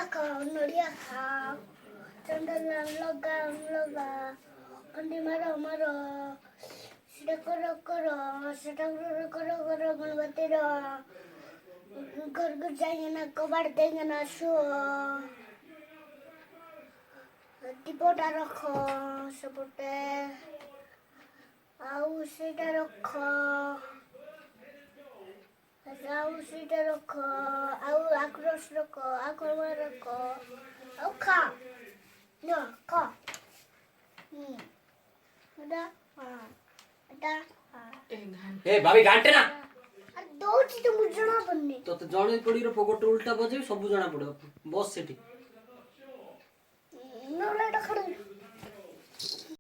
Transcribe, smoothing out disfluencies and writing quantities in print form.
नड़िया खाओ चंदन लगा अंडी मारो सीधा करो सीधा करो गणपति घर घर जाएंगे ना कबाड़ देंगे ना सो दीपोटा रखो सपोटे आउ सीधा रखो सीधा रखो आउ आक्रोश रखो आक्रमण रखो आउ खा न खा ए भाभी घाटे ना दौची तो मुझे जना बनने तो जणे पड़ी रो पगोट उल्टा बजे सब जना पड़ो बस सेठी